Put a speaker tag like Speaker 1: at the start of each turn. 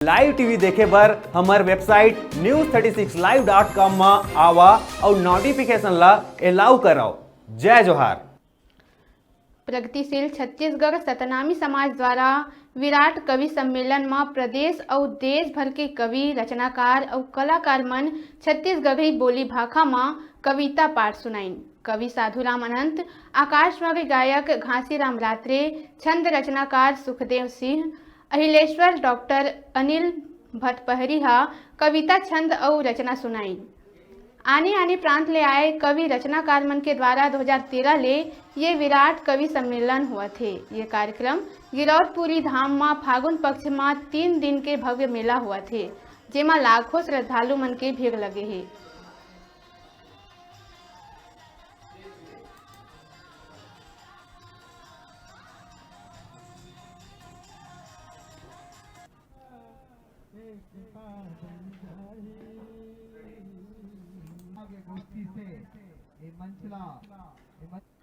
Speaker 1: Live TV देखे बर हमार वेबसाइट news36live.com में आवा और नोटिफिकेशन ला एलाउ कराओ। जय जोहार।
Speaker 2: प्रगतिशील छत्तीसगढ़ सतनामी समाज द्वारा विराट कवि सम्मेलन में प्रदेश और देश भर के कवि, रचनाकार और कलाकार मन छत्तीसगढ़ी बोली भाखा में कविता पाठ सुनाइन। कवि साधुराम अनंत, आकाशवाणी गायक घासीराम रात्रे, छंद रचनाकार सुखदेव सिंह, अहिलेश्वर डॉक्टर अनिल भटपहरी कविता, छंद और रचना सुनाई। आने आने प्रांत ले आए कवि रचनाकार मन के द्वारा 2013 ले ये विराट कवि सम्मेलन हुआ थे। ये कार्यक्रम गिरौदपुरी धाम में फागुन पक्ष में 3 दिन के भव्य मेला हुआ थे, जेमा लाखों श्रद्धालु मन के भीड़ लगे है।